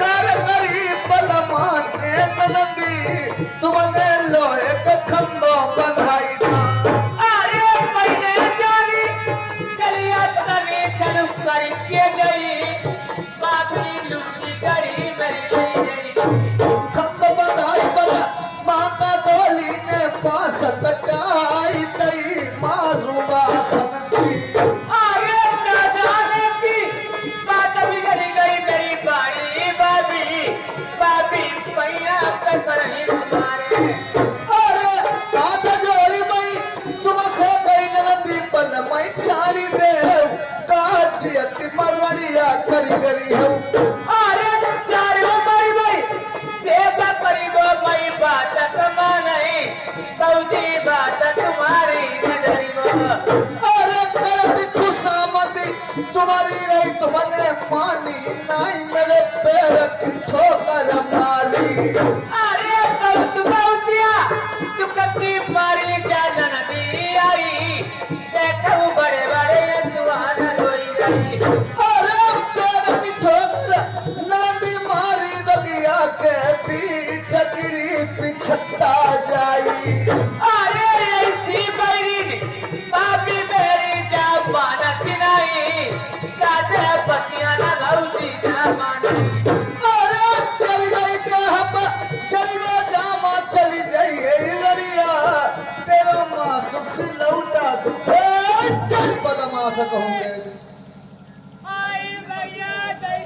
कर गरीब लमान के नदी तुमने लोहे का खंभा बंधाई था। अरे पहले जानी चलिया तने चल करके गई बापी लुटी करी मेरी गई खंभा बंधाई बला माँ का डोली ने पास कटाई तई मारूबा सनकी। अरे ना जाने की बात बिगड़ गई मेरी बाड़ी बाबी बाबी पैया कर ही तुम्हारे। अरे हाथ जोड़ी मई तुमसे कोई नदी पल मई छाड़ी दे काजियत मरवड़िया करी गरी हो। अरे सारे मरी भाई सेवा करी गो मई बात नहीं सऊदी बात तुम्हारी नजरी अरे करती खुशामदी तुम्हारी रही तुमने मानी नहीं मेरे पैर की ठोकर मारी। अरे तू पहुंचिया तू कभी मारी क्या नदी आई देखो बड़े बड़े सुहाना रोई गई। अरे पैर की ठोकर नदी मारी नदिया के पीछे गिरी पिछता जाई। अरे ऐसी बैरी बाबी मेरी जा मानत नहीं दादा पतिया ना भौजी जा मानत। अरे चली गई हम चली गई जामा चली गई है लड़िया तेरा मासूस लौटा तू चल बदमाश कहूँगे। आई भैया जय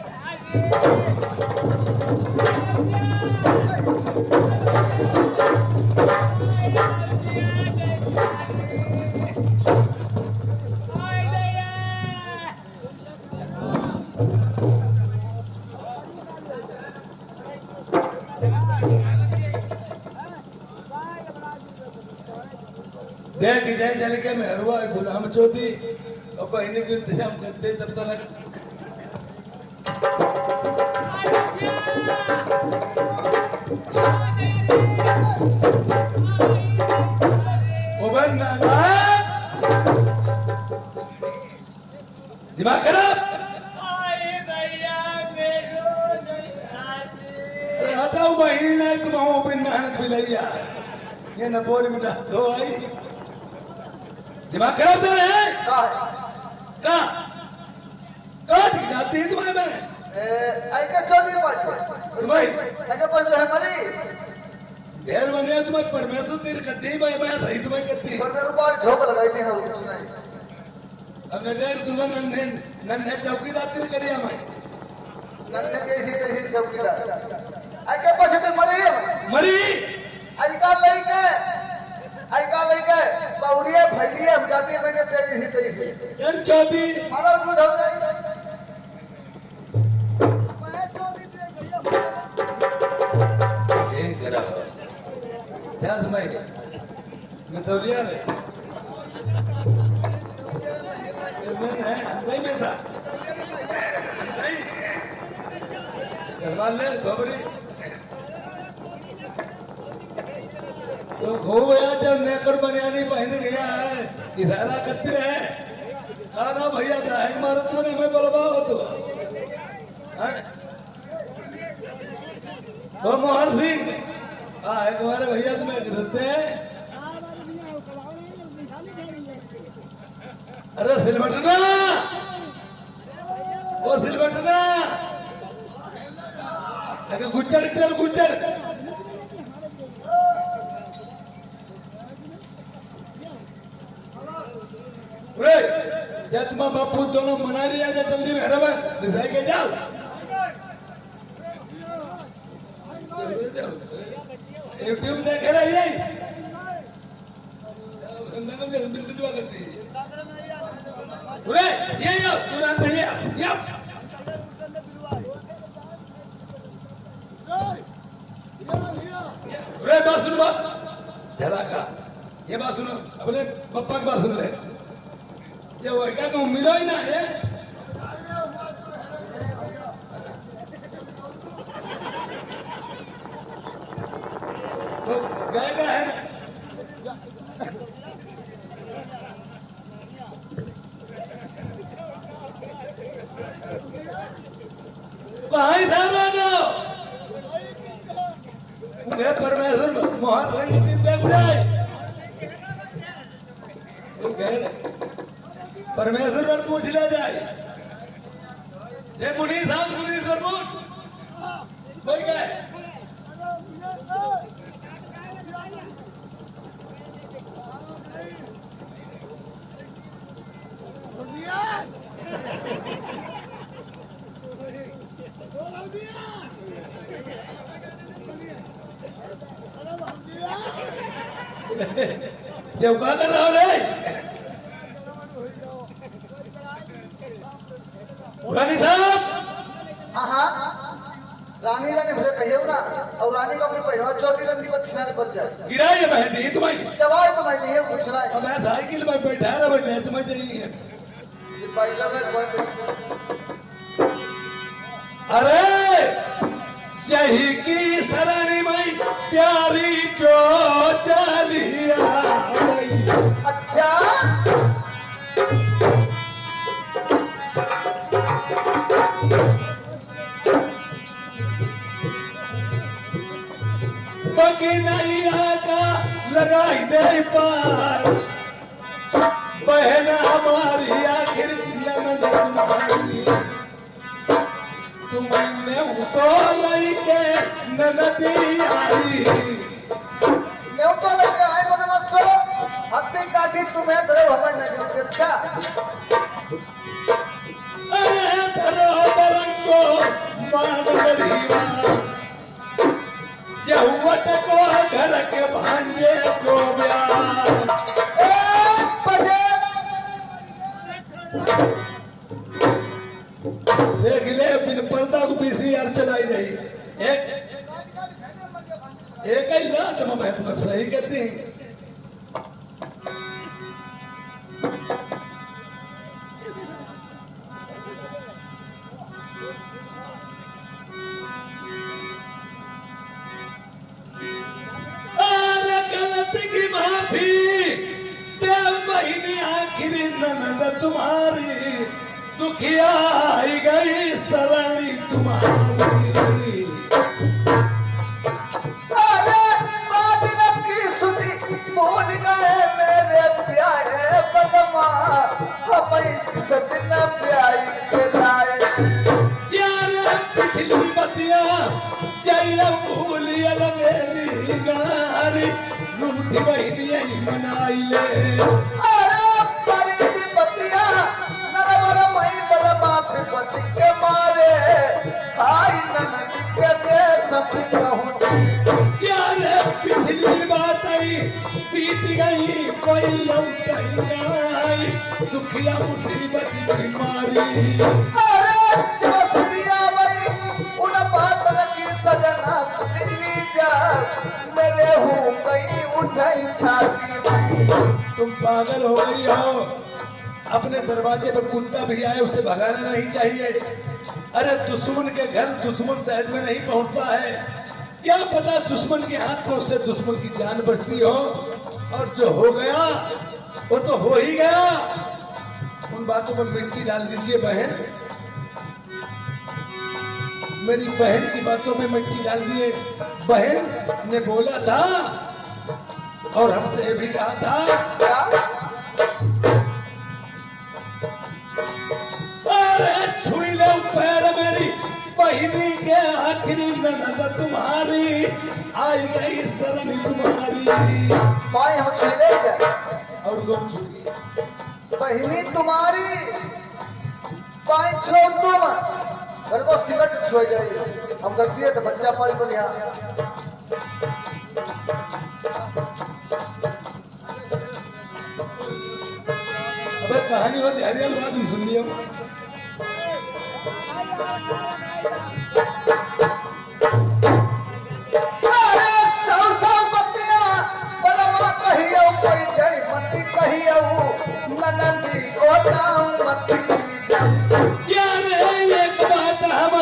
देख जय जल के मेहरुआ गुलाम चौधरी और कोई नहीं के इंतजाम करते तब तक ओबन दिमाग खराब। अरे हटाओ बहिनी नहीं तुम हम ओपन मेहनत भी लिया ये न बोरी में दो आई दिमाग खराब कर रहे हैं कहाँ कहाँ जाती है तुम्हारे में आई का चोरी पाछे तुम्हारी ऐसे पर जो है मरी ढेर बने तुम्हारे परमेश्वर तेरे कत्ती भाई मैं सही तुम्हें कत्ती पर ऊपर झोंक लगाई थी हम कुछ नहीं। हमने ढेर तुम्हें नन्हे नन्हे चौकीदार तेरे करिया मैं नन्हे कैसी चौकीदार आई के पाछे तो मरी मरी आई का लेके पौड़िया फैलिए हम जाती मैं तेजी ही तेजी जन चौथी मारो दूध हो जाए ठीक करा क्या तुम्हें मैं तो लिया रे मैं नहीं में था नहीं करवा ले गोबरी तो घो गया जब नेकर बनियानी पहन गया है इशारा करते रहे ना भैया जाए मारो तो नहीं मैं बोलबा हो तो वो मोहन सिंह हाँ तुम्हारे भैया तुम्हें गिरते हैं अरे सिलबटना वो सिलबटना अगर गुज्जर जब तुम्हारा बापू दोनों मना लिया जब जल्दी मेहरबान निशाई के जाओ यूट्यूब देख रही है ये तुरंत ये बात सुनो बात का ये बात सुनो अपने पप्पा की बात सुन ले जब क्या कहूँ मिलो ही ना ये तो गए का है भाई साहब गए परमेश्वर मोहन रंग दिन देख जाए परमेश्वर पर पूछ ले जाए ये मुनीस हाथ मुनीस पर पूछ बोल गए जब क्या कर रहा हो रे रानी साहब हाँ रानी रानी भले कहिए ना और रानी का अपनी पहनावा चौथी रंगी पर छिनाने बच जाए गिरा ये मेहंदी तुम्हारी जवाब तो मैं लिए पूछना है अब मैं साइकिल में बैठा रहा बैठे तुम्हें चाहिए ये पहला में अरे यही की सरणी मई प्यारी जो चलिया अच्छा बगी नैया का लगाई दे पार बहन हमारी आखिर ननद तुम्हारी तुमने तो लई के ननदी आई नेव तो लगे आए मत मत सो हत्ती काटी तुम्हें धरो हमें नजर से अच्छा अरे धरो बरंग को मान बलिवा जहुवत को घर के भांजे को ब्याह देख ले बिन पर्दा को पीसीआर चलाई रही एक ही रात में मैं तुम्हें सही कहती अरे गलती की माफी देव बहिनी आखिरी ननद तुम्हारी दुखिया आई गई सरणी तुम्हारी अरे बात की सुनी भूल गए मेरे प्यारे बलमा हमें सजन प्यारी के लाए यार पिछली बतिया जैया भूलियल मेरी गारी रूठी बहिनी यही मनाई ले अरे परी की बतिया नरवर मई बलमा विपत्ति के मारे हाय ननद के देश में पहुंची यार पिछली बात आई बीत गई कोई लौट आई दुखिया मुसीबत की मारी अरे जब सुनिया वही उन बात की सजना सुन लीजा मेरे हूँ कहीं उठाई छाती तुम पागल हो गई हो अपने दरवाजे पर कुत्ता भी आए उसे भगाना नहीं चाहिए अरे दुश्मन के घर दुश्मन सहज में नहीं पहुंचता है क्या पता दुश्मन के हाथों से दुश्मन की जान बचती हो और जो हो गया वो तो हो ही गया उन बातों पर मिट्टी डाल दीजिए बहन मेरी बहन की बातों में मिट्टी डाल दिए बहन ने बोला था और हमसे भी कहा था अरे छुई लो पैर मेरी बहिनी के आखिरी ननद तुम्हारी आई गई शरण तुम्हारी पाए हम छेले जाए और कौन छुई बहिनी तुम्हारी पाए छो तुम घर को सिगरेट छो जाए हम कर दिए तो बच्चा पाल को लिया अबे कहानी होती हरियाल बात नहीं सुन लियो अरे सौ सौ बतिया बलमा कहियो कोई जड़ी मती कहियो ननंदी को नाम मती यार एक बात हम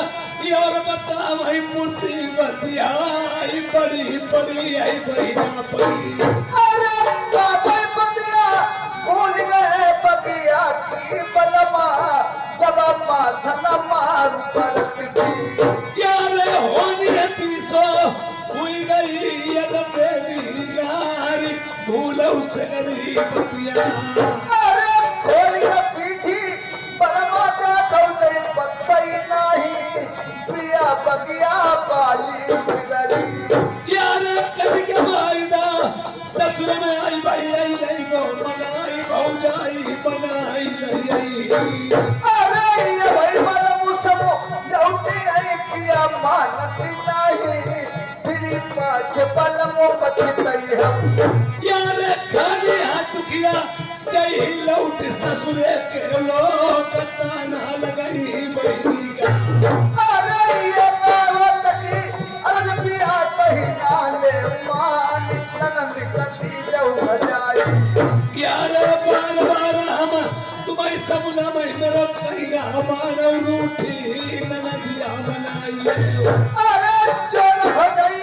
और बता भाई मुसीबत आई बड़ी बड़ी आई बहिना पड़ी अरे बाबा बतिया भूल गए बतिया की बलमा जब पासन मारू परत की यार होनी है पीसो हुई गई बतिया अरे खोल के पीठी बलमा देखौ नहीं पत्तई नहीं पिया बगिया पाली बिगड़ी यार करके वायदा ससुर में आई भाई आई नहीं गो मनाई भौजाई बनाई नहीं अरे ये भाई बलमु सबो जाउती नहीं पिया मानती नहीं फिर पाछे बलमु पछतई हम यार खाली हाथ किया जय लौट ससुरे के लोग ताना लगाई बहनी का अरे ये बात की अरे पिया कहीं नाले मान ननद कती जाऊ बजाई यार बार बार हम तुम्हारी सपना में मेरा कहीं हमारा रूठी नदिया बनाई अरे चोर हो गई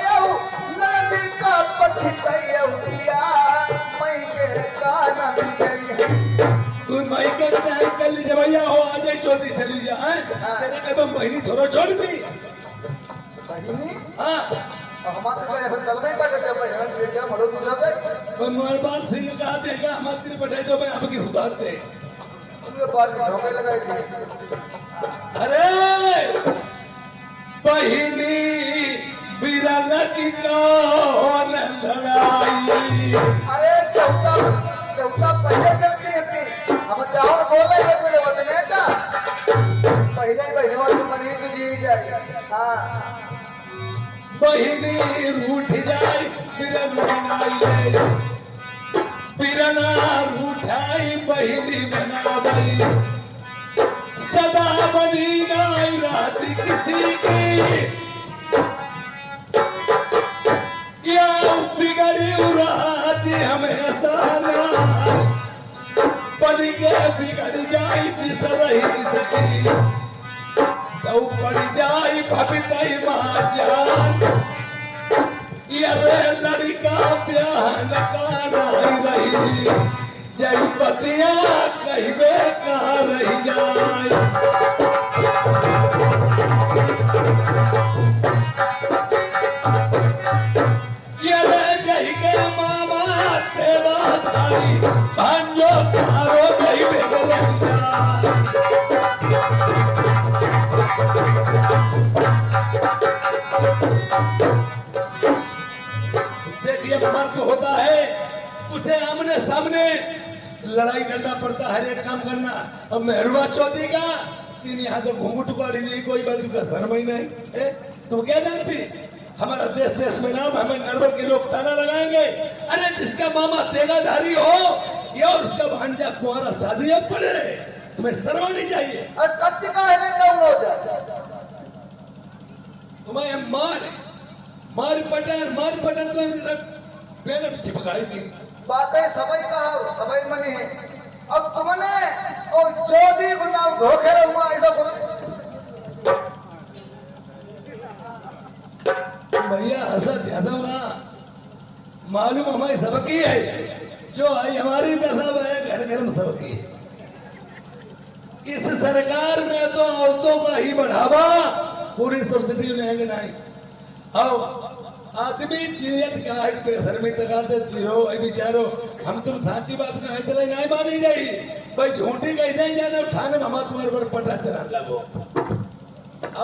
ननद का पछतई पिया मैं के कान में गई तू माई का टाइम कर लीजिए भैया हो आ जाए चौथी चली जाए तेरा कदम बहनी थोड़ा छोड़ दी बहिनी हाँ हमारे को ऐसा चल नहीं काटे जब मैं ले जा मरो तू सब तो मेहरबान सिंह कहा देगा हमारे तेरे बैठे जो मैं आपकी सुधारते उनके पास झोंके लगाई थी अरे बहिनी बीरान की कौन लड़ाई अरे चौथा पहले जल्दी थी हम चावल बोले ये पूरे वतने का पहले ही बहनी वाली मनी तो जी जाए हाँ बहिनी रूठ जाए बीरन बनाई बीरना रूठाई बहिनी बनाई सदा बनी नाई रात किसी की या बिगड़ी रात हमेशा बन के बिगड़ जाई जिस रही सकी तो पड़ जाई भगतई मां जान ये लड़का प्यार का नहीं रही जय बतिया कहबे कहाँ रही जाए ये जय के मामा तेरा धारी भांजो तारो कहबे रही जाए देखिए मर्द होता है उसे आमने सामने लड़ाई करना पड़ता है, हर एक काम करना। अब मेहरुआ चौधरी का तीन यहाँ तो घूंघट उपाड़ी नहीं, कोई बाजू का शर्म ही नहीं है। तुम क्या जानती हमारा देश देश में नाम, हमें नरवर के लोग ताना लगाएंगे। अरे जिसका मामा तेगाधारी हो या और उसका भांजा कुंवारा शादी अब पड़े, तुम्हें शर्म आनी चाहिए। और कत्ती का है कौन हो जाए तुम्हें मार पटन में पेड़ चिपकाई थी। बातें सबई कहा सबई मनी है। अब तुमने और चौधरी को नाम धोखे रहुआ इधर भैया हसद यादव ना मालूम हमारी सबकी है, जो आई हमारी दशा है घर घर में सबकी है। इस सरकार में तो औरतों का ही बढ़ावा, पूरी सब्सिडी लेंगे नहीं। अब आदमी जियत का है बेशर्मी तकाते जीरो ऐ बिचारो, हम तुम साची बात का है चले नहीं मानी जाई भाई, झूठी कह दे जाने थाने में हम तुम्हारे पर पटा चला लगो।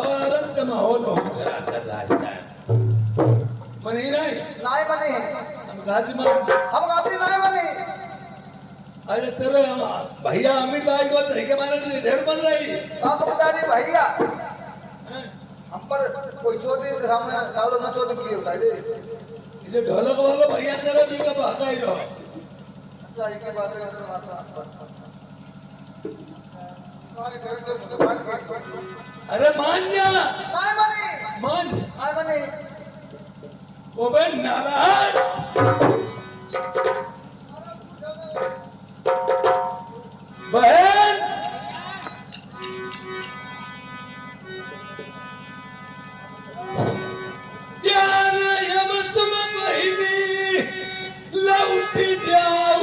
औरत का माहौल बहुत खराब कर रहा है। मनी नहीं मनी हम गाजी मान हम गाती नहीं मनी। अरे तेरे भैया अमित आई को तरीके मारे तो ढेर बन रही आप बताइए भैया हम पर कोई चौधरी के सामने लालो न चौधरी की होता है ये ढोलक वाला भैया तेरा जी का भागा ही रहो। अच्छा ये बात है तो मासा अरे मान जा नहीं मनी मान नहीं मनी ओ बे नारायण बहन यार यम तुम बहिनी लौट जाओ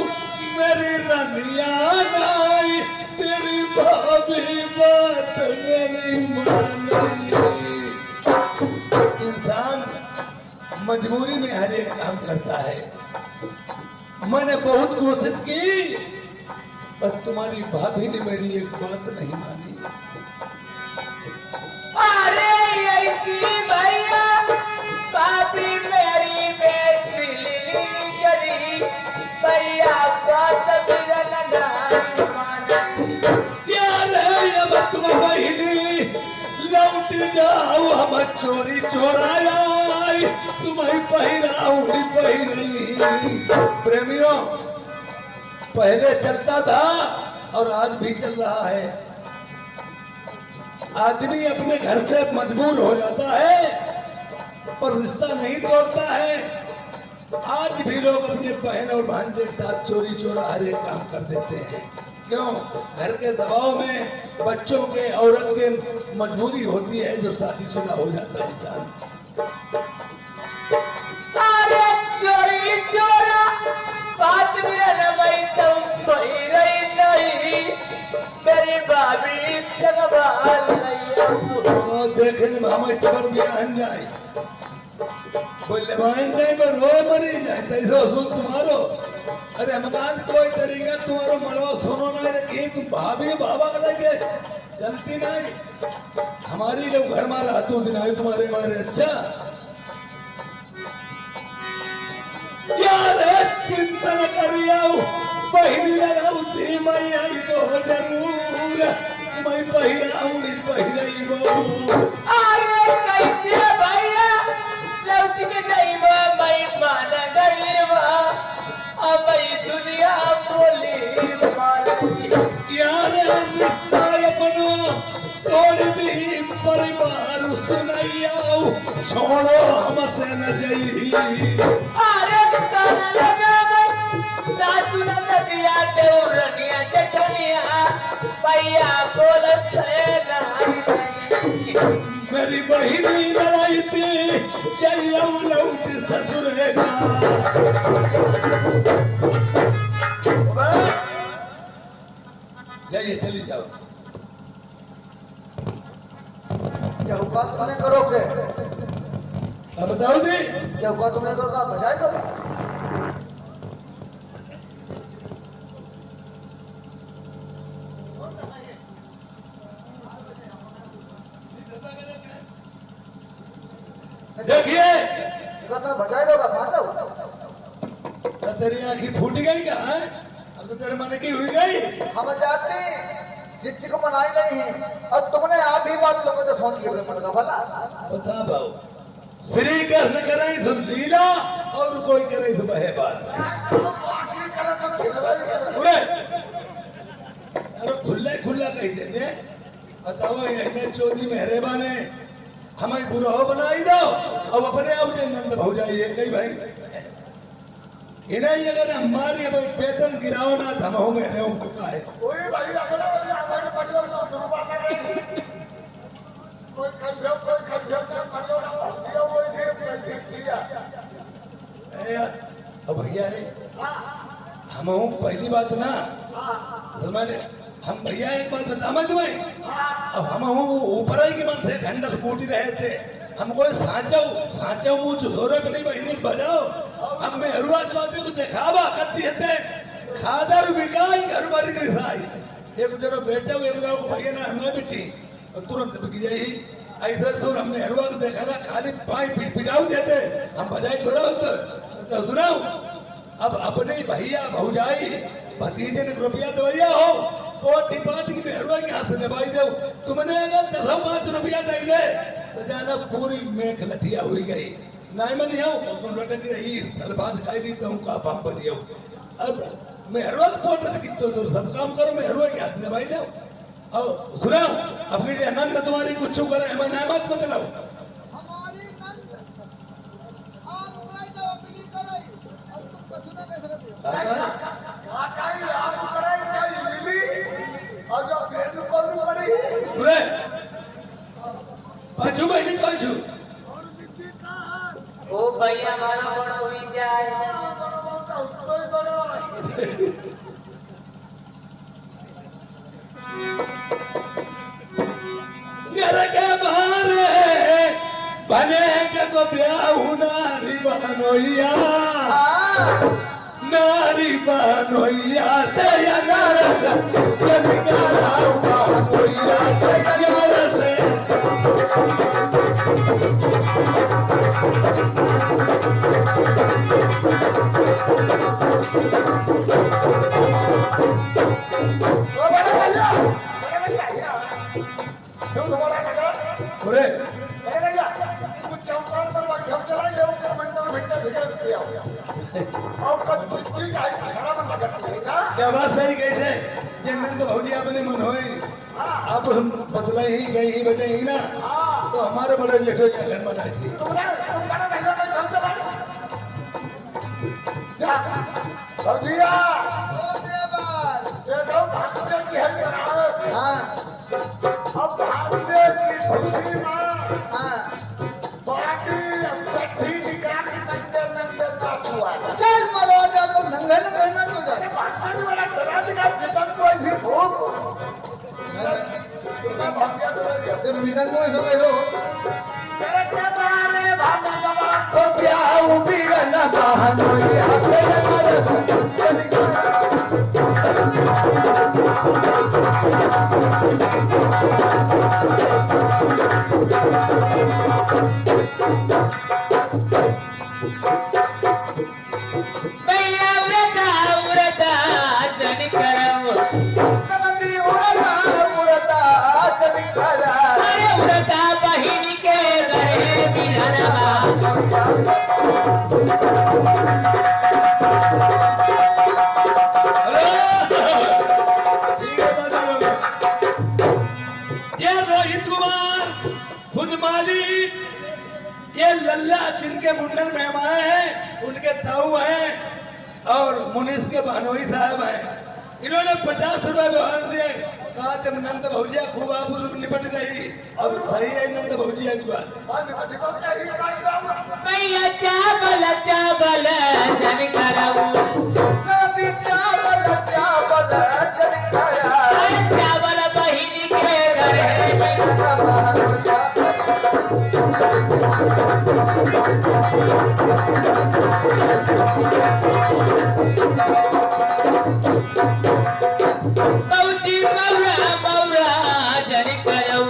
मेरी रनिया नाई, तेरी भाभी बात मेरी मानी। इंसान मजबूरी में हर एक काम करता है, मैंने बहुत कोशिश की, पर तुम्हारी भाभी ने मेरी एक बात नहीं मानी। अरे ऐसी भैया भाभी मेरी बेसिली करी भैया बात बिरन नहीं मानती। यार है अब तुम बहिनी लौट जाओ, हम चोरी चोराया तुम्हें पहिराऊंगी पहिरई। प्रेमियों, पहले चलता था और आज भी चल रहा है। आदमी अपने घर से मजबूर हो जाता है पर रिश्ता नहीं तोड़ता है। आज भी लोग अपने बहन और भांजे के साथ चोरी चोरी काम कर देते हैं। क्यों? घर के दबाव में, बच्चों के, औरत के मजबूरी होती है जो शादीशुदा हो जाता है इंसान। अरे चोरी चोरा बात बिरन वही तुम कोई रही नहीं मेरी भाभी संभाल नहीं। देखने में हमें चबर भी आन जाए, कोई लेवाइन जाए तो रोए मरी जाए तो तुम्हारो। अरे हम बात कोई तरीका तुम्हारो मरो सुनो नहीं रखी, तुम भाभी बाबा का लगे चलती नहीं। हमारी लोग घर मारा तू दिन तुम्हारे मारे। अच्छा यार चिंतन करिया बहिनी लगाऊती मैया तो जरूर मैं पहिराऊंगी पहिरई। अरे कैसे भैया लौट के जाइबा मैं मान गईबा अब दुनिया बोली मानी। यार रिश्ता अपनो तोड़ दी परिवार सुनैया छोड़ो हमसे न जई। अरे कान लगा सासु न दिया देवरनिया जठनिया भैया बोल से नहीं। मेरी बहिनी लड़ाई थी जइया लौट ससुरेगा। जाइए चली जाओ। चौका तुमने करोगे, अब बताओ दी चौका तुमने करोगा बजाय करो। देखिए तुमने बजाय दोगा समझो। तेरी आंखें फूट गई क्या है? अब तो तेरे मन की हुई गई। हम जाते जिच्ची को मनाई नहीं है और तुमने आधी बात लोगों तो सोच के पड़ेगा भला। बता भाऊ, श्री कृष्ण करे तो लीला और कोई करे तो बहे बात। अरे खुला खुला कह देते। बताओ इन्हें चोरी मेहरेबा ने हमें बुरा बनाई दो अब अपने आप जो नंद हो जाइए कई भाई। इन्हें अगर हमारी वेतन गिराओ ना तो हम मेरे उनको का है। अब भैया रे हम पहली बात ना सलमान, हम भैया एक बात बता मैं तुम्हें। अब हम ऊपर ही के मन से ढंडर कूटी रहे थे। हमको साँचो मुँह जोरे पे नहीं बहनी बजाओ। हम में हरुआत बातें को दिखावा करती है खादर बिकाई घर भर गई भाई। एक जरो बेचा एक जरो को भैया ना हमें बेची और तुरंत बिक जाई। ऐसे सुर हमने हरुआ को देखा ना खाली पाई पिटाऊ देते हम बजाई थोड़ा तो सुनाओ। अब अपने भैया भौजाई भतीजे ने रुपया दवाइया हो पोटी पाट की मेहरवा के हाथ में दवाई दो। तुमने अगर 10-5 रुपया दे दे तो जाना पूरी मेख लठिया हुई गई। नहीं मैं नहीं आऊँ लटक रही सलबाज खाई दी तो का पाम बनी हो। अब मेहरवा पोट कितो दूर सब काम करो मेहरवा के हाथ में दवाई दो। और सुनाओ अब के नंद तुम्हारी कुछ करे हमें ना मत बतलाओ। हमारी नंद आप मैं जो अपनी करे और तुम पसुना कैसे करते पूरे पाछू बहनी पाछू ओ भैया मारा बड़ा हुई जाए। मेरे के बाहर बने के को ब्याह होना निभानोया नारी बानोइया से अनारस जनिकारा बानोइया से अनारस अरे क्या बात सही कैसे जिन तो भौजी अपने मन होए आप हम बदला ही गई ही बचे ही ना तो हमारे बड़े जेठो घर बनाए थी भजिया ओ देवाल ये तो भागने की है जनाब। हाँ अब भागने की खुशी में हाँ बाकी चट्टी निकाल नंगे नंगे नाच हुआ है। चल मरो जा तो नंगे नंगे ना हो जा भागने वाला चला दिखा कितन कोई भी हो कितना भाग्य डोले तेरे विकल में हो गए हो तेरे क्या बारे भागा बाबा तो क्या उबी ना बानोइया से अनारस जनिकारा भैया व्रता व्रता जन करम नदी उड़ता उड़ता जनिकारा अरे व्रता बहिन के गए बिरहनवा ठीक है दादा ये रोहित कुमार खुदमाली ये लल्ला जिनके मुंडन में हम आए हैं उनके ताऊ हैं और मुनीस के बहनोई साहब हैं इन्होंने 50 रुपए व्यवहार दिए कहा जब नंद भौजिया खूब आप निपट गई और सही है नंद भौजिया की बात आज कटिको क्या ही काटूंगा। भैया चावल चावल जन करम नदी चावल चावल जनिकारा अरे चावल बहिन के गए बानोइया पौची मौरा मौरा जन करम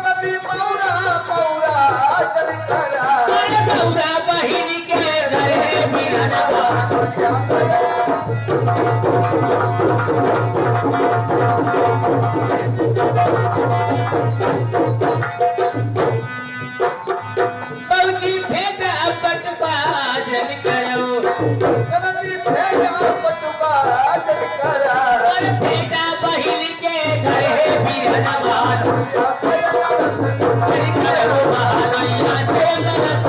नदी पौरा पौरा जनिकारा अरे मौरा बहिन के गए बिरहनवा बानोइया से अनारस पौची फेंका पटपा जन करम नदी भेजा पटुका जनिकारा और फेंका बहिन के गए बिरहनवा बानोइया से अनारस जन करम महानैया से नरस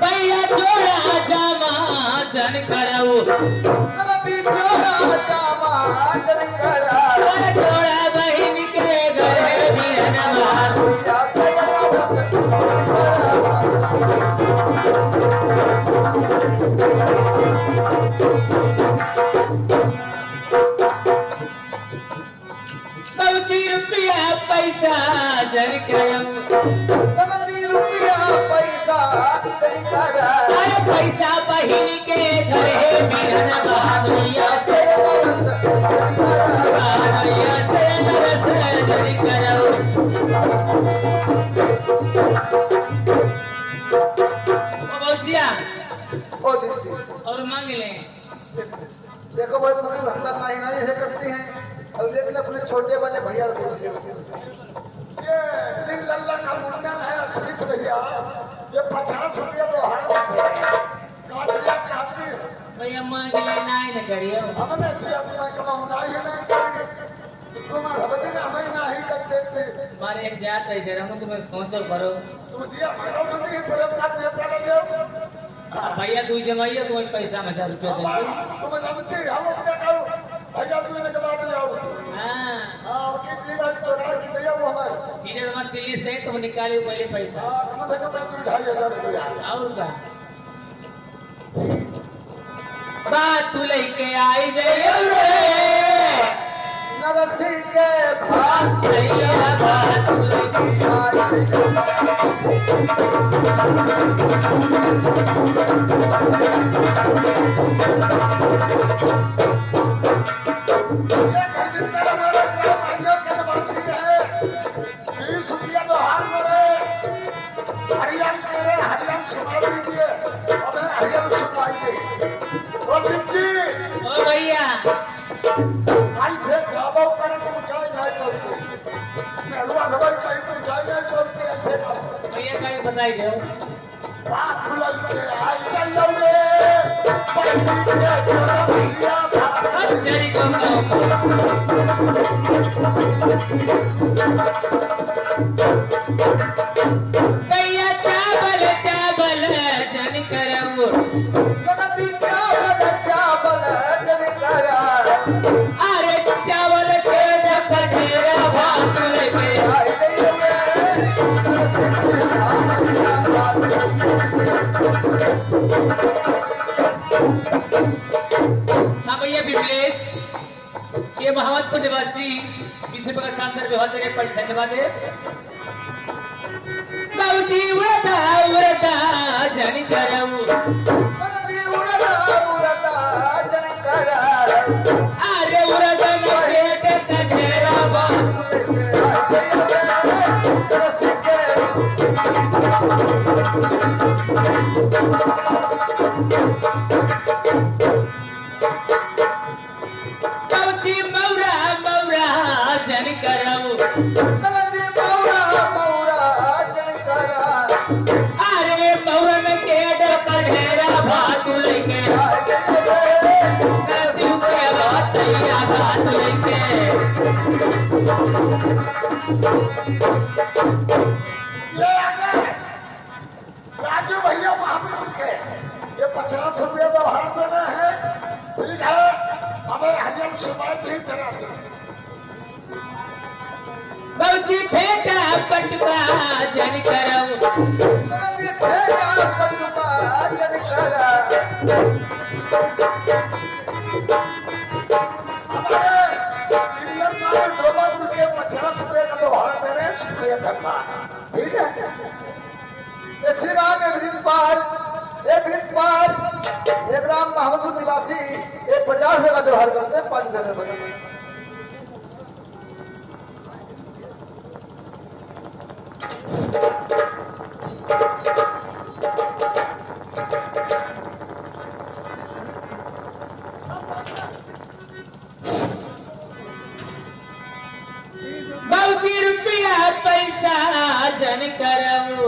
भैया जोड़ा जामा जन करम नदी जोड़ा जामा जनिकारा और जोड़ा बहिन के गए बिरहनवा बानोइया से अनारस जनिकारा पौची रुपया पैसा जन करम नदी रुपया पैसा जनिकारा अरे पैसा बहिन के गए बिरहनवा भैया से अनारस जनिकारा भैया से नरस जन करम ओ बौसिया ओ जी जी और मांग ले देखो भाई मुझे धंधा नहीं नहीं है करती हैं और लेकिन अपने छोटे बड़े भैया को भेज दिए ये दिल लल्ला का मुंडन है आशीष भैया ये 50 रुपया तो हर काटिया काटी भैया मांग ले नहीं न करियो हमने किया तुम्हें कमा नहीं नहीं करेंगे तुम्हारा बदले हमें नहीं कर देते मारे एक जात है जरा तुम्हें सोचो करो तुम जिया मारो तो नहीं पर साथ में पड़ा ले भैया तू जमाइए तुम्हें पैसा में 1000 रुपया देंगे तुम जानते हम अपने कहो भैया तुम्हें के बाद जाओ हाँ हां कितनी बार चोरा के लिया वो हमारे तीन मत दिल्ली से तुम निकालियो पहले पैसा हां तुम देखो मैं 2500 रुपया और का बात तू लेके आई जइयो रे नरसी के भात भैया बात तू लेके आई ये खरीददार हमारे ग्राम आंगन के निवासी है। 20 रुपया तो हार मेरे हरियाण कह रहे हरियाण सुना दीजिए। अबे हरियाण सुनाइए। ओ जी ओ भैया कल से ज्यादा करे तो जाए नहीं करते। पहलवान हमारी कहीं तो जाए नहीं करते ऐसे ना। भैया कहीं बताई दो। बात लगे आई चलो रे पहली के जोड़ा भैया जरी को भैया चावल चावल जन करऊ नदी चावल चावल जन करा अरे चावल के कठेरा भात लेके आई गई मैं हाँ भैया विमलेश ये मोहम्मदपुर निवासी विश्व का शानदार व्यवहार देने पर धन्यवाद है बाबूजी उड़ता जन करऊ नदी उड़ता जन करा अरे उड़ता के कठेरा भात बाबूजी मौरा मौरा जन करऊ अरे मौरन के कठेरा भात लेके शिव के भैया भात लेके ये आ गए राजू भैया महापुर के ये 50 रुपया तो हार देना है ठीक है हमें हरियाण सुनाई नहीं देना चाहिए बाबूजी फेंका पटुआ जन करऊ हमारे इंडियन माल डोलापुर के 50 रुपये का तो हार दे रहे हैं शुक्रिया धन्यवाद ठीक है एक राम मोहम्मदपुर निवासी एक 50 रुपए का व्यवहार करते हैं 5 जगह बने बाबूजी रुपया पैसा जन करऊ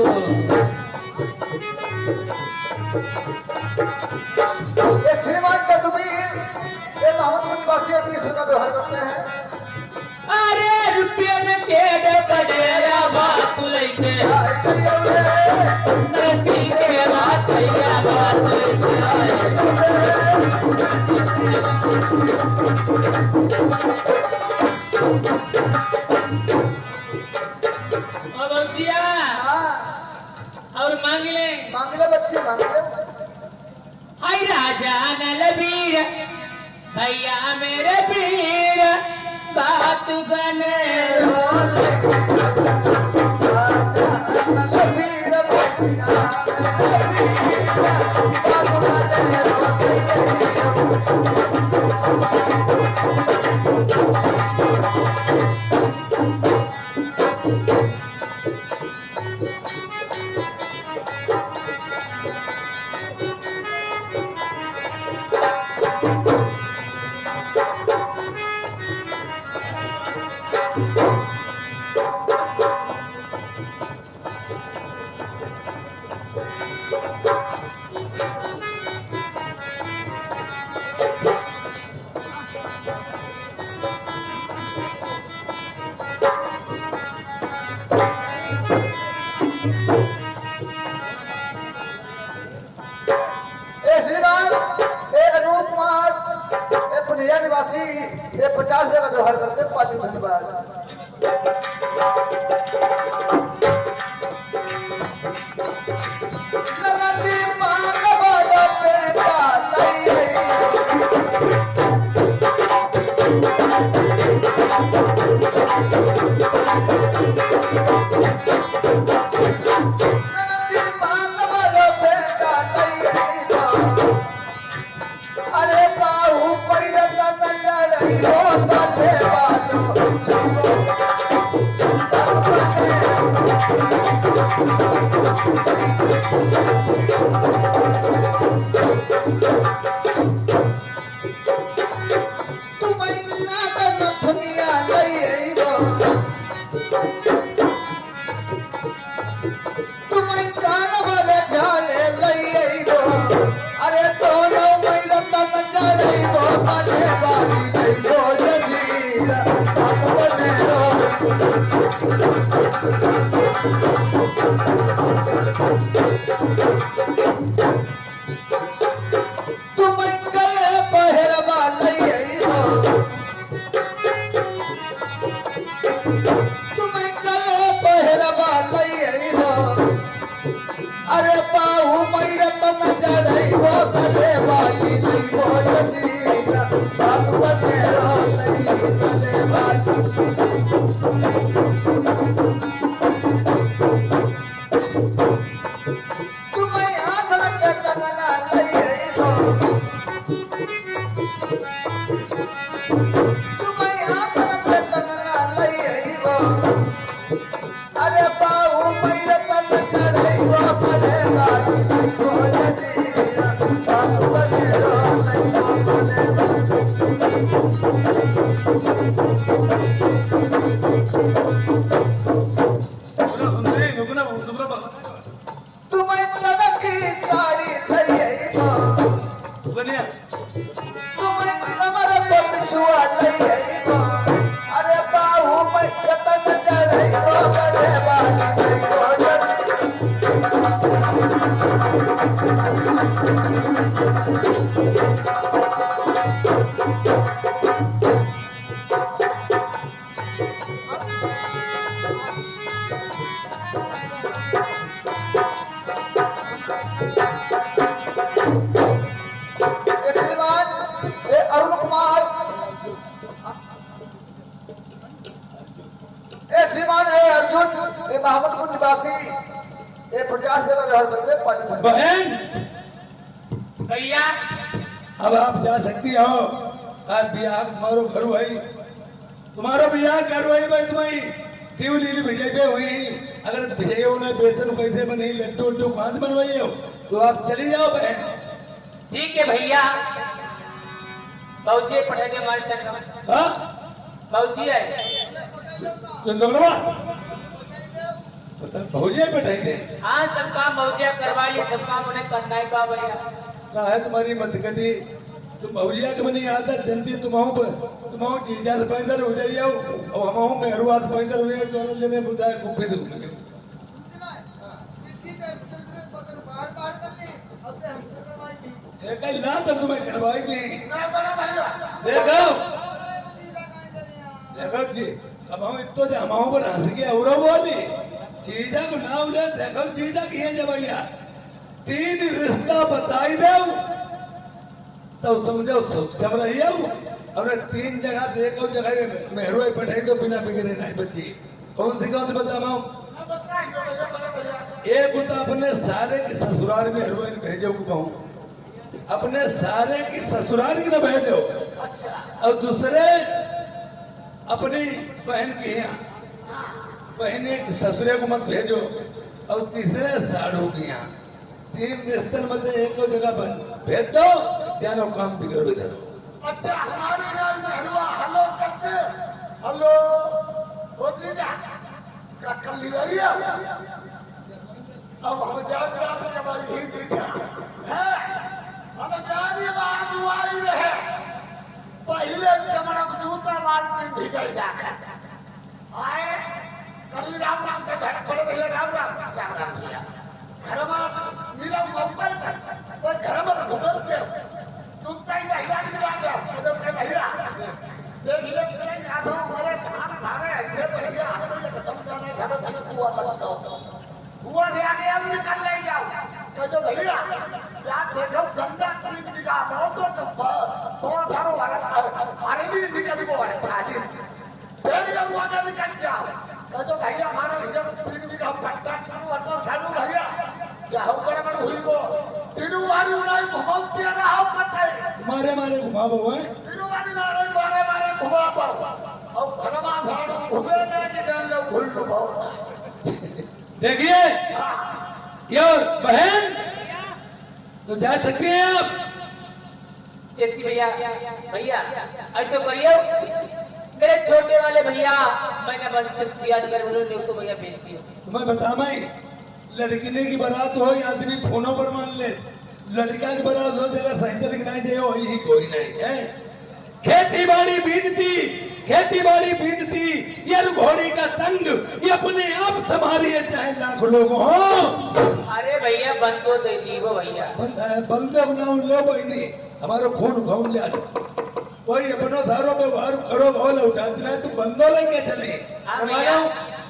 ये श्रीमान का दुबीर ये मोहम्मदपुर निवासी 20 रुपए का व्यवहार करते हैं अरे रुपये के कठेरा भात लेके शिव के भैया भात लेके और बच्चिया और मांग ले मांगले बच्चे मांगले हाय राजा नलबीर भैया मेरे पीर बात गने तुम गए पहरवा लई हो, तुम गए पहरवा लई हो, अरे बाहू मैर तन जड़ई हो गले वाली लई हो जजीरा बात बनेरो लई गले वाली तुम्हें आधा के कंगना लई हो, तुम्हें आधा के कंगना लई हो, अरे बाहू मैर तन जड़ई हो गले वाली लई हो जजीरा बात बनेरो लई हो गले वाली तुम्हें सदकी साड़ी लई हो, बनिया तुम्हें कमर पर छुआ लई हो, अरे बाहू में कतन जड़ई हो गले वाली लई हो जजीरा ये श्रीमान ये अरुण कुमार ये श्रीमान ये अर्जुन ये मोहम्मदपुर निवासी ये 50 जगह व्यवहार करते पानी था बहन भैया अब आप जा सकती हो। आज बियाह तुम्हारो घर हुई, तुम्हारो बियाह घर हुई भाई तुम्हारी दीव लीली भिजाई पे हुई। अगर भिजाई ने बेसन कैसे बनी लड्डू उड्डू कहाँ से बनवाई हो तो आप चली जाओ बहन। ठीक है भैया, बाबूजी पढ़ाई दे हमारे संग। हाँ बाबूजी है चंदनवा पता भौजिया बैठाई दे। हाँ, सब काम बाबूजी करवा लिए, सब काम उन्हें करना ही पा भैया। कहा है तुम्हारी मतगति, तुम भौजिया के बनी आदत जनती तुम चीजा से पैदल हो जाइए और हम मेहरुआ से पैदल हुए दोनों जने बुधाए कुफे दे एक ला तब तुम्हें करवाई थी। देखो देखो जी अब हम इतो जे हम पर हंस के और बोली चीजा को नाम ले। देखो चीजा किए जब भैया 3 रिश्ता बताई दे तब समझो सक्षम रही और 3 जगह देखो जगह मेहरो बैठाई तो बिना बिगड़े नहीं बची। कौन सी बताओ एक तो अपने सारे के ससुराल में हीरोइन भेजो को कहूँ, अपने सारे की ससुराल की न भेजो और दूसरे अपनी बहन के यहाँ बहने के ससुरे को मत भेजो और तीसरे साड़ू के यहाँ 3 रिश्ते में एक जगह पर भेज दो जानो काम बिगड़ इधर। अच्छा हमारे यहाँ मेहरुआ हेलो करते हेलो बोली ना का कर लिया अब हम जान जाते हैं भाई ही दीजिए है हम जानिए बात हुई रहे पहले चमड़ा जूता मार में भिजाई जाकर आए कभी राम राम के घर पड़े भैया राम राम किया घर में मिला मौका पर घर में बदल के तुम तक महिला की बात है कदम से महिला देख ले चले आधो हमारे थाना भारे ये बढ़िया आदमी का खत्म करने घर में हुआ लगता हुआ ध्यान ये अब निकल ले जाओ तो जो भैया यार देखो गंगा की निगाह बहुत तो बहुत धारो वाला अरे भी निकल को वाले पालिस फिर जब वादा निकल जाओ तो जो भैया हमारा जब 3 निगाह पट्टा करो अतो सालू भैया जाओ बड़े बड़े हुई को तीनों बारी उन्हें घुमाते रहो कते मारे मारे घुमा बो है तीनों बारी मारे मारे घुमा पाओ और भरमा भाड़ो घुमे ने निकल लो भूल लो देखिए यार बहन तो जा सकते हैं आप। जैसी भैया भैया ऐसे करियो मेरे छोटे वाले भैया मैंने बंद याद कर बोलो तो भैया भेज दियो। तुम्हें बता मैं लड़की की बारात हो आदमी फोनों पर मान ले, लड़का की बारात हो तेरा साइकिल नहीं दे हो ही कोई नहीं है। खेती बाड़ी बीतती खेती बाड़ी बीतती, ये घोड़ी का तंग, ये अपने आप संभालिए चाहे लाख लोग हो। अरे भैया बंदो दे दीवो भैया। बंदे बनाओ लो कोई नहीं, हमारो खून घूम जाए। कोई अपनो धारो पे वार करो बोल उठा देना, तुम बंदो लेके चले। हमारा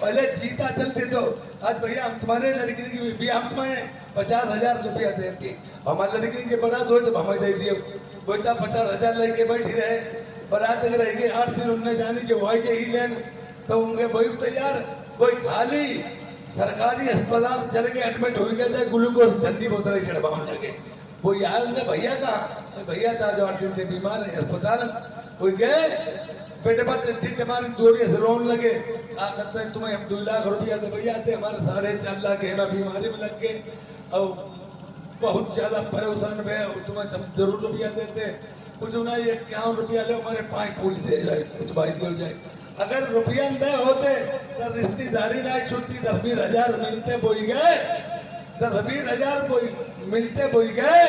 पहले जीता चलते तो आज भैया हम तुम्हारे लड़की की भी हम तुम्हें 50,000 रुपया देती, हमारे लड़की की बारात हो तो हमें दे दिए। बेटा 50,000 लेके बैठी रहे, बारात अगर रहेगी 8 दिन उनने जानी जो वही ही लेन, तो उनके वही तैयार कोई खाली सरकारी अस्पताल चले गए, एडमिट हो गए थे, ग्लूकोज ठंडी बोतल चढ़वाने लगे। वो यार उनने भैया कहा, भैया था जो 8 दिन से बीमार है अस्पताल, वो गए पेट पर ठीक हमारी दूरी से रोने लगे। आ करते हैं तुम्हें हम 2 लाख रुपया दे भैया थे, हमारे 4.5 लाख है बीमारी में लग गए और बहुत ज्यादा परेशान हुए, तुम्हें हम जरूर रुपया देते, कुछ ना ये 51 रुपया लो हमारे 5 पूछ दे जाए, कुछ बात हो जाए। अगर रुपया दे होते तो रिश्तेदारी ना छुट्टी 10-20 हजार मिलते बोई गए, 10-20 हजार मिलते बोई गए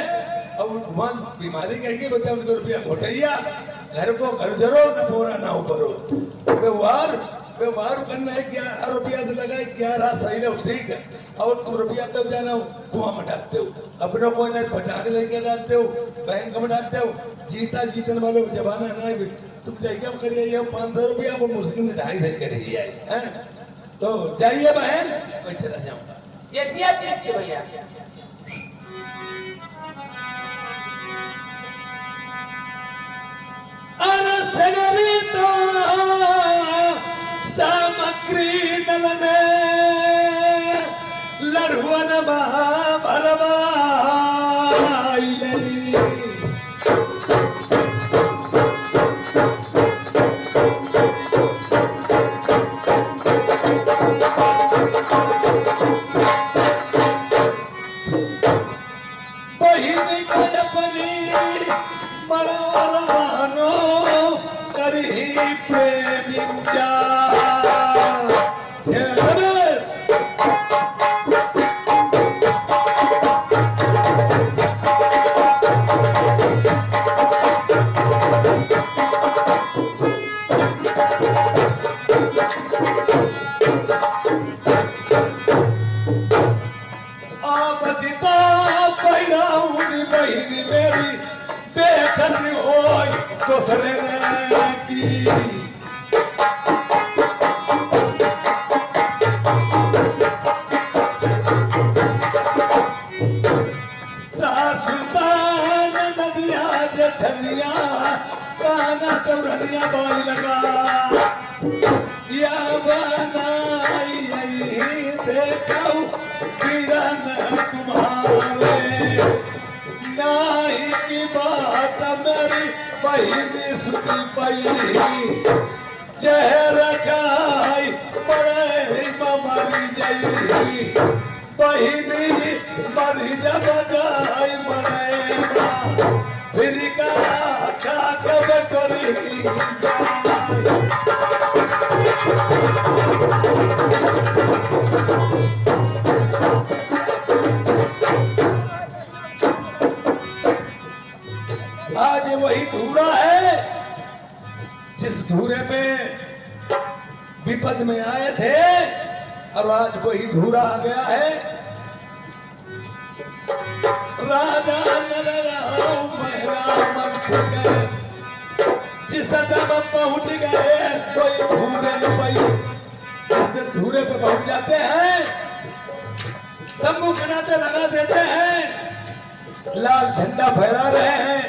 और वहाँ बीमारी कहेगी बता उनको रुपया घोटैया, घर को घर जरो न पूरा ना ऊपरो। व्यवहार करना है, 11 रुपया तो लगा 11 सही है ठीक है, और तुम रुपया तब जाना कुआं में डालते हो, अपनों को नहीं बचा के लेके डालते हो, बैंक में डालते हो। जीतने वालों जमाना ना भी तुम जाइए करिए, ये 500 रुपया वो मुश्किल में 2.5 करिए है। तो जाइए बहन, मैं चला जाऊंगा जैसी आप देखते भैया। तो सामग्री दल में लड़ुअन भरवा बहिनी को अपनी मरवानो करी प्रेमी जा। बहिनी मेरी बेखती हो दोसरे की सासुदान नदिया जठनिया काना तौरनिया बाई लगा या बनाई देखाऊ किरण तुम्हारे नाई की बात मेरी बहिनी सुनी पई जहर खाई पड़े मरी जाई बहिनी मरी जब जाई मरेगा फिर का कब करी आज वही धूरा है जिस धूरे पे विपद में आए थे, और आज वही धूरा आ गया है। राजा जिस दम पहुंच गए कोई धूरे न पाई। जिस धूरे पे पहुंच जाते हैं तंबू बनाते लगा देते हैं, लाल झंडा फहरा रहे हैं।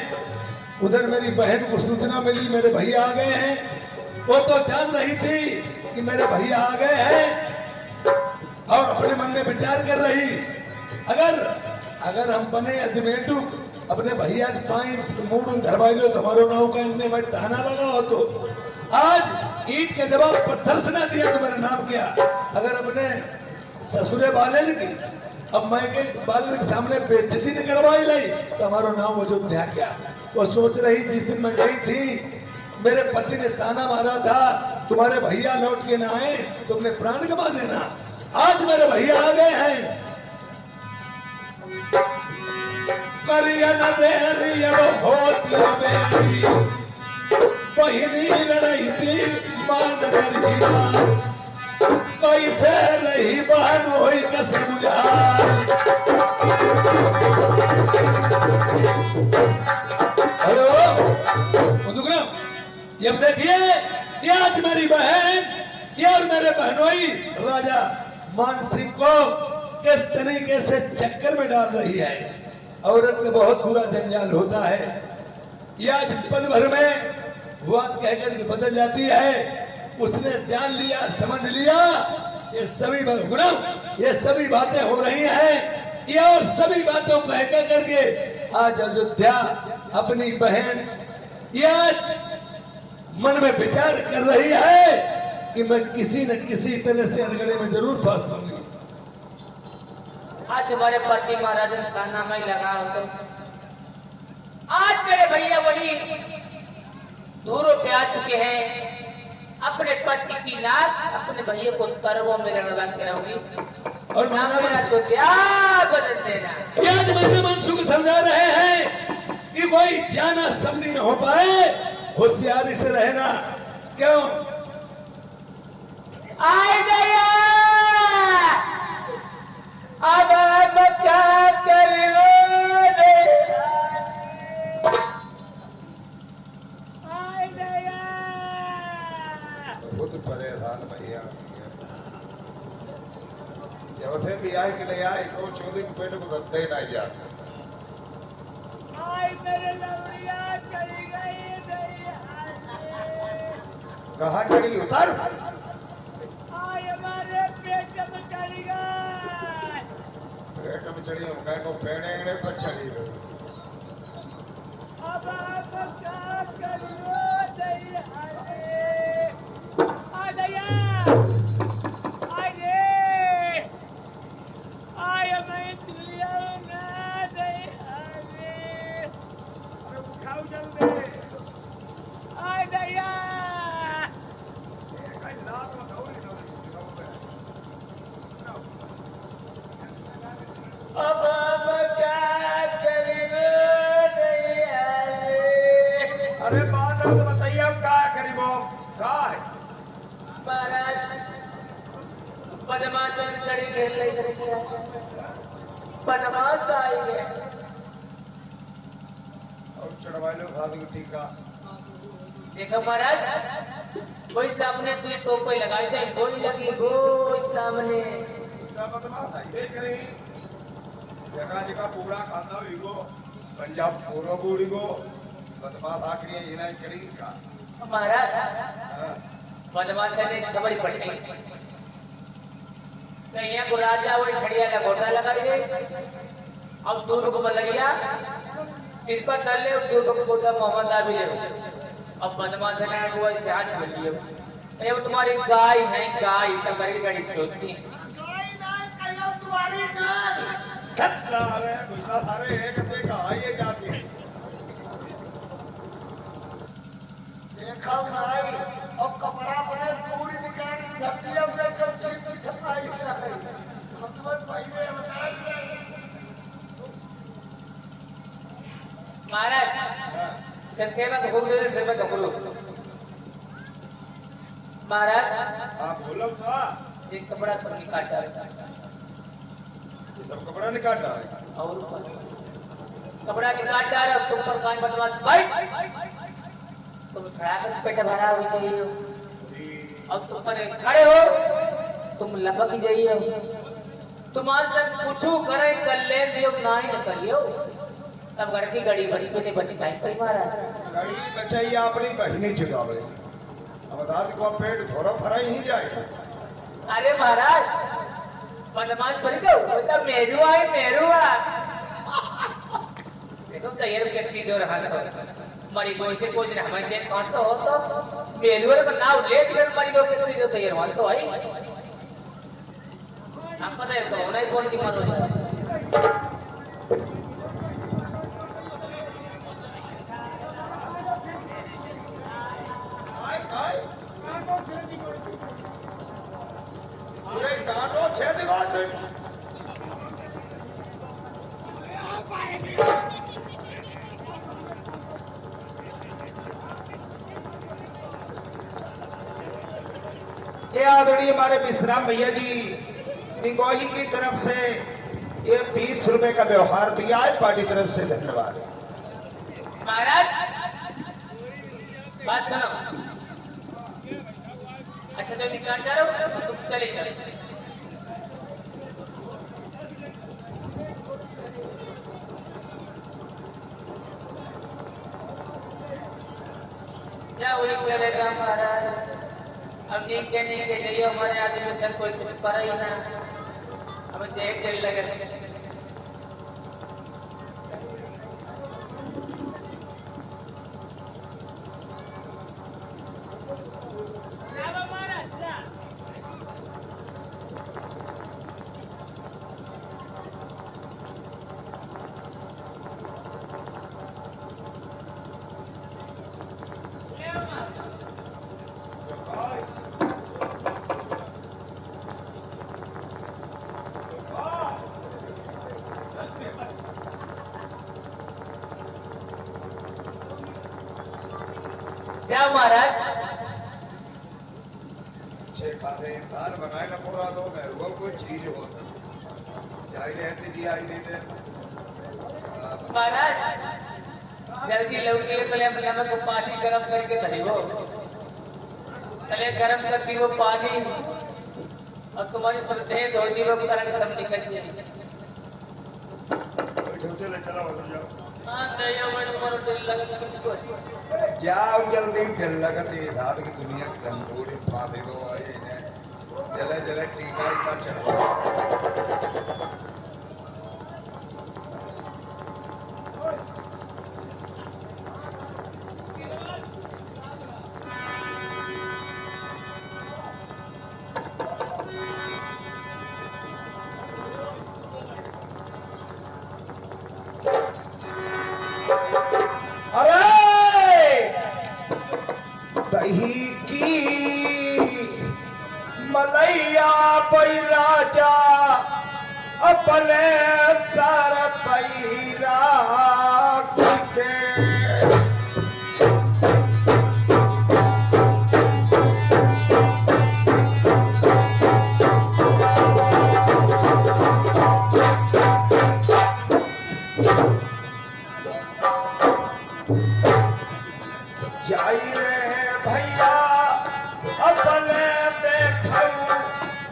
उधर मेरी बहन को सूचना मिली मेरे भैया आ गए हैं, वो तो जान रही थी कि मेरे भैया आ गए हैं और अपने मन में विचार कर रही अगर हम बने अजमेटू अपने भैया के पाई मूड घर वाले तुम्हारो नाव का इनने मैं ताना लगा हो तो आज ईट के जवाब पत्थर से ना दिया तो मेरा नाम क्या। अगर अपने ससुरे वाले ने अब मैं के बाल के सामने बेइज्जती न करवाई लाई तो हमारा नाम वजूद नहीं आ गया। वो सोच रही जिस दिन मैं गई थी मेरे पति ने ताना मारा था तुम्हारे भैया लौट के ना आए तुमने प्राण गवा देना। आज मेरे भैया आ गए हैं। करिया न देरी वो होती मेरी पहिली लड़ाई थी मान रही कैसे रही बहन होई कस बुझार। हेलो बंधुग्राम, ये देखिए ये आज मेरी बहन ये और मेरे बहनोई राजा मान सिंह को किस तरीके से चक्कर में डाल रही है। औरत में बहुत बुरा जंजाल होता है। ये आज पल भर में बात कहकर के बदल जाती है। उसने जान लिया समझ लिया ये सभी गुलाम ये सभी बातें हो रही हैं। ये और सभी बातों को कह करके आज अयोध्या अपनी बहन ये आज मन में विचार कर रही है कि मैं किसी न किसी तरह से अनगढ़े में जरूर फंस जाऊंगी। आज हमारे पति महाराज ने ताना में लगा तो आज मेरे भैया बड़ी दूरों पे आ चुके हैं। अपने पति की नाक अपने भैया को तरबों में लगा के रहूंगी और मेरा तो क्या बदल देना। आज मैंने मनसुख समझा रहे हैं कि कोई जाना समझी न हो पाए, होशियारी से रहना। क्यों आए गया अब क्या करो बहुत परेशान भैया जब से भी आए कि नहीं आए तो 14 को पेट को दे ना जाते। कहाँ चढ़ी उतर पेट में चढ़ी हम कह को पेड़े पर चढ़ी अब आप क्या करो आ गया अरे बात है तो बताइए अब क्या करीब क्या है। बदमाश लड़ी घेर ले बदमाश आई है और चढ़वा लो खादी टीका। देखो महाराज कोई सामने तुझे तो कोई लगाई जाए गोली लगी गो सामने बदमाश आई ये करें जगह जगह पूरा खाता विगो पंजाब पूरा बूढ़ी गो बदमाश आखिरी ये नहीं करी का महाराज बदमाश ने खबर पड़ गई कहीं को राजा वो खड़िया का घोटा लगा दिए। अब दूर को लग गया सिर पर डाल ले दूर को घोटा मोहम्मद आ भी ले। अब बदमाश ने वो ऐसे हाथ छोड़ दिए। ये तुम्हारी गाय है गाय तुम्हारी गाड़ी छोड़ती गाय ना कहियो तुम्हारी गाय खतरा रे गुस्सा सारे एक देखा ये जाती है देखा भाई और कपड़ा बड़े पूरी निकाल के धक्किया में कर चित छपाई से रखे मतलब भाई ने बताया महाराज संख्या में घूम दे से में घूम महाराज आप बोलो था ये कपड़ा सब निकाल डाल सब कपड़ा निकाल डाल और कपड़ा निकाल डाल अब तुम पर कान बदमाश भाई तुम सड़ागत पेट भरा हुई चाहिए अब तुम पर खड़े हो तुम लपक जाइए तुम आज से पूछू करे कर ले दियो ना ही न करियो तब घर की गड़ी बच पे बच पाए महाराज गाड़ी बचाई अपनी बहनी चुकावे अवधार को पेट थोड़ा भरा ही जाए। अरे महाराज बदमाश थोड़ी तो बेटा मेरुआ है मेरुआ देखो तैयार व्यक्ति जो हंसो मरी कोई से कोई दिन हमारे देख हंसो हो तो मेरुआ का नाम ले कर मरी को व्यक्ति जो तैयार हंसो आई आप पता है तो नहीं बोलती मरो डांटो छह दिन ये आदरणीय हमारे विश्राम भैया जी निगोही की तरफ से ये 20 रुपए का व्यवहार दिया है, पार्टी तरफ से धन्यवाद। महाराज बात सुनो, अच्छा जो निकाल जा रहे हो तुम चले चले। क्या वही चलेगा महाराज, अब नीक के जाइए हमारे आदमी से कोई कुछ कर ही ना, अब जेब जेल लगे। क्या महाराज छे खाते दाल बनाए ना पूरा दो मैं वो कोई चीज होता जाए रहते जी आई देते महाराज जल्दी लौटिए, पहले अपने नमक को पानी गरम करके धरी हो, पहले गरम करती वो पानी और तुम्हारी सब देह धो दी वो करके सब निकल जाए। चले चला जाओ हाँ दया मैं तुम्हारा दिल लगा कुछ को जाओ जल्दी फिर लगते रात की दुनिया कमजोरी पा दे दो आए जले जले टीका इतना चढ़ दही की मलैया पई राजा अपने सर पैरा के जाई रे भैया अपने देखऊ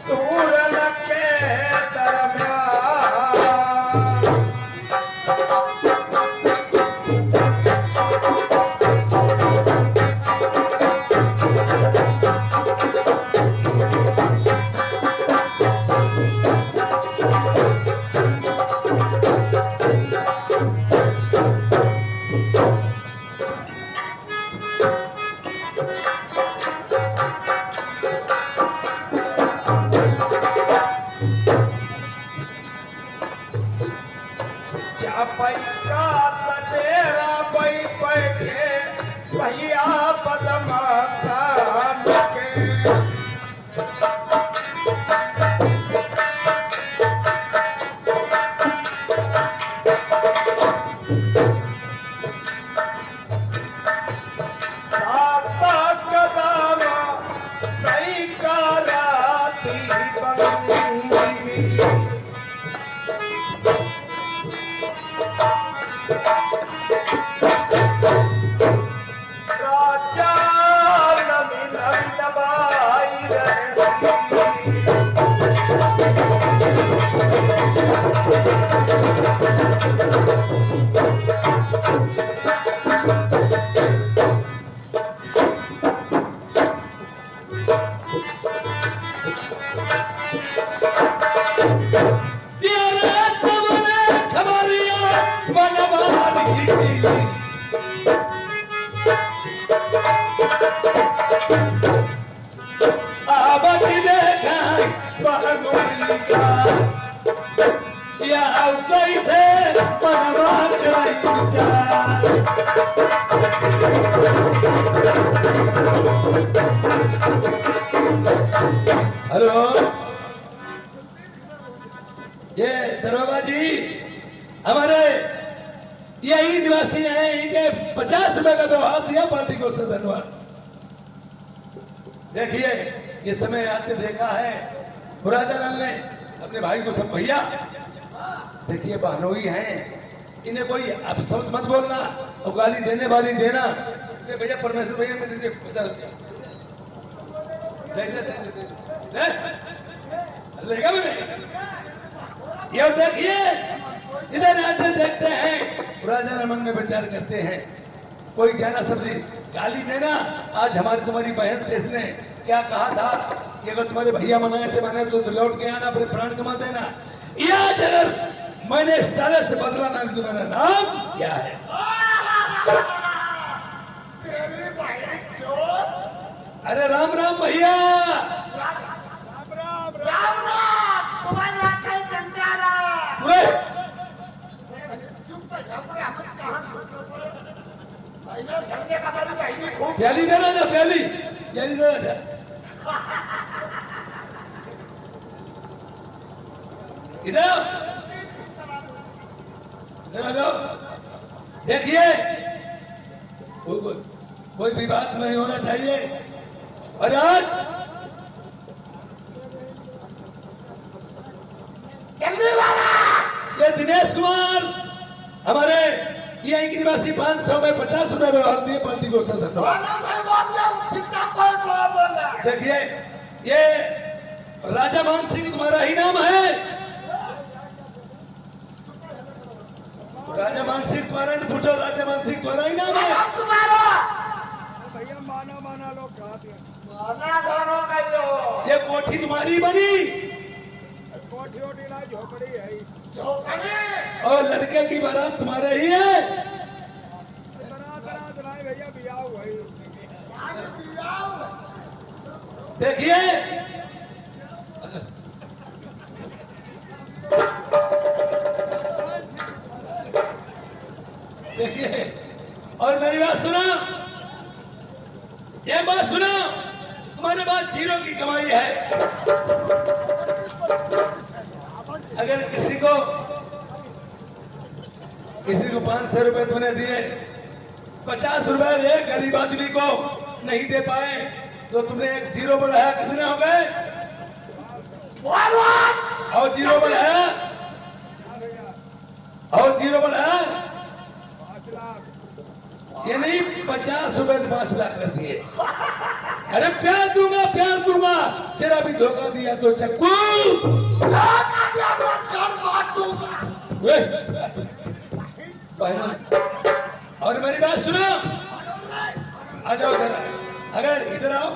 दूर लगे दरमियान पैका तेरा पै पैके भैया बदमाश के हेलो, ये दरोगा जी हमारे यही निवासी हैं, इनके 50 रुपए का व्यवहार दिया पार्टी को, से धन्यवाद। देखिए जिस समय आते देखा है राजालाल ने अपने भाई को सब भैया देखिए बहनोई हैं, इन्हें कोई अब शब्द मत बोलना और गाली देने वाली देना। भैया परमेश्वर भैया ने दीजिए 50 रुपया लेगा भी नहीं। ये देखिए इधर आते देखते हैं राजा मन में विचार करते हैं कोई जाना सब्जी गाली देना। आज हमारी तुम्हारी बहन से इसने क्या कहा था कि अगर तुम्हारे भैया मनाए थे मैंने तो लौट के आना अपने प्राण कमा देना। या अगर मैंने साले से बदला ना तुम्हारा नाम क्या है? अरे राम राम भैया। प्याली देना जा प्याली प्याली देना जा। इधर इधर आ जाओ। देखिए कोई विवाद नहीं होना चाहिए। और आज ये दिनेश कुमार हमारे यही की निवासी 500 में 50 रुपए व्यवहार दिए पार्टी को धन्यवाद। देखिए ये राजा मान सिंह तुम्हारा ही नाम है। राजा मान सिंह तुम्हारा ने पूछो। राजा मान सिंह तुम्हारा ही नाम है। भैया माना माना लोग ये कोठी तुम्हारी बनी कोठी ओठी ना झोपड़ी है और लड़के की बारात तुम्हारे ही है। भैया बियाह हुआ देखिए देखिए और मेरी बात सुनो। ये बात सुनो तुम्हारे पास जीरो की कमाई है। अगर किसी को 500 रुपए तुमने दिए 50 रुपए एक गरीब आदमी को नहीं दे पाए तो तुमने एक जीरो बढ़ाया कितने हो गए? और जीरो बढ़ाया और जीरो बढ़ाया 5 लाख ये नहीं 50 रुपए 5 लाख कर दिए। अरे प्यार दूंगा तेरा भी धोखा दिया तो चक्कू। और मेरी बात सुनो आ जाओ इधर। अगर इधर आओ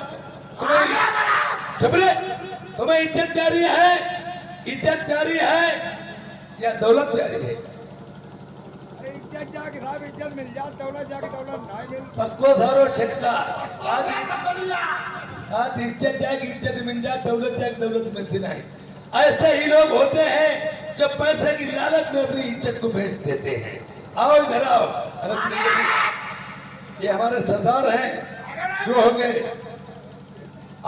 तुम्हें इज्जत प्यारी है या दौलत प्यारी है? इज्जत जाके साहब इज्जत मिल जाए दौलत जाके दौलत नहीं मिल सबको धरो छक्का। आज इज्जत जाएगी इज्जत मिल जाए दौलत जाएगी दौलत मिलती नहीं। ऐसे ही लोग होते हैं जो पैसे की लालच में अपनी इज्जत को बेच देते हैं। आओ इधर आओ। ये हमारे सरदार हैं जो होंगे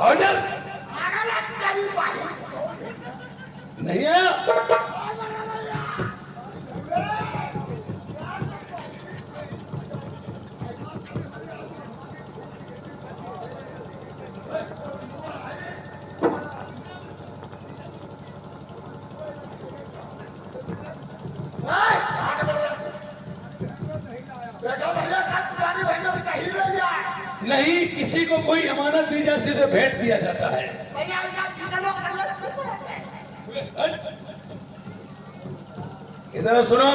ऑर्डर नहीं है। नहीं किसी को कोई अमानत दी जाती है तो भेंट दिया जाता है। इधर सुनो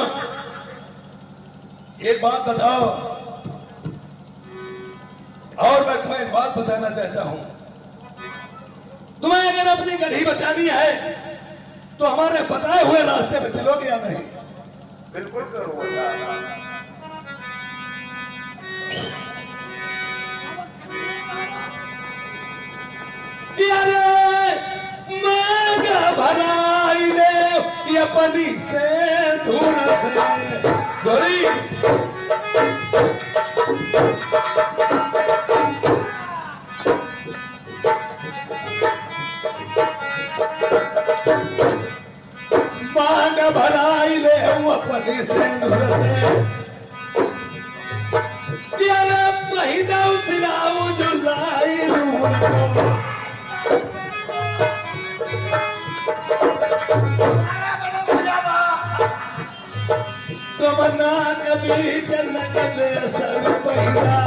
एक बात बताओ और मैं तुम्हें एक बात बताना चाहता हूं। तुम्हें अगर अपनी गढ़ी बचानी है तो हमारे बताए हुए रास्ते पे चलोगे या नहीं? बिल्कुल करूंगा साहब। मांगा भराई ले ये पनी से धूल से गोरी मांगा भराई ले वो पनी से धूल से यार महीना पिलाऊ जुलाई रूल को अरे बड़े भैया बा तमन्ना कभी जन्नत दे असर पहिरा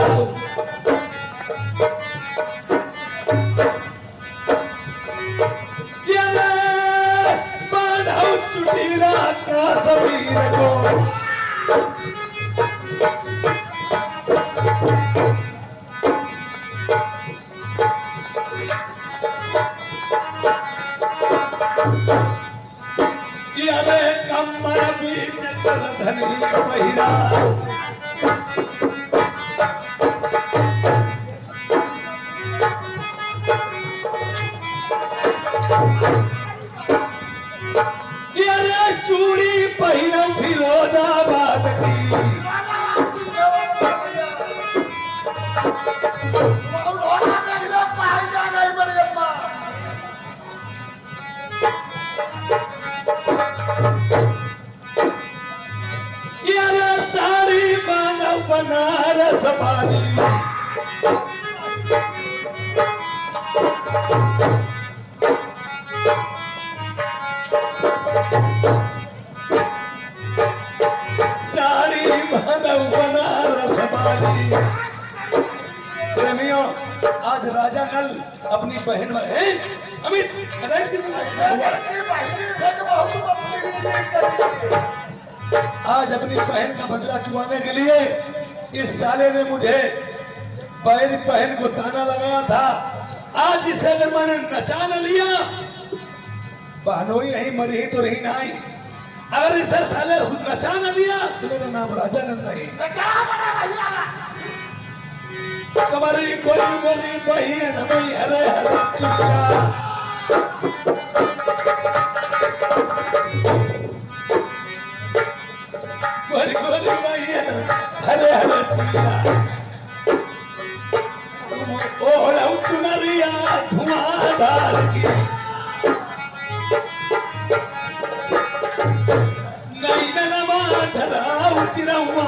ये बांधव चुटीला का सबीर को अरे कमर बीच कर धनी पहिरा अरे चूड़ी पहिरम फिरोजाबाद की अरे साड़ी बांधव बनारस वाली साड़ी बांधव बनारस वाली प्रेमियों आज राजा नल अपनी बहन अमित आज अपनी बहन का बदला चुकाने के लिए इस साले ने मुझे मेरी बहन को ताना लगाया था। आज इसे अगर मैंने नचा न लिया बहनोई यही मरी ही तो रही नहीं। अगर इसे साले नचा न लिया तो मेरा नाम राजा नंद नहीं। तुम्हारी कोई मेरी बहन हमें हरे हरे चुनिया गोरी गोरी बहन हरे हरे चुनिया ओढ़ चुनरिया धुआंधार की नहीं नवा धरा उतरवा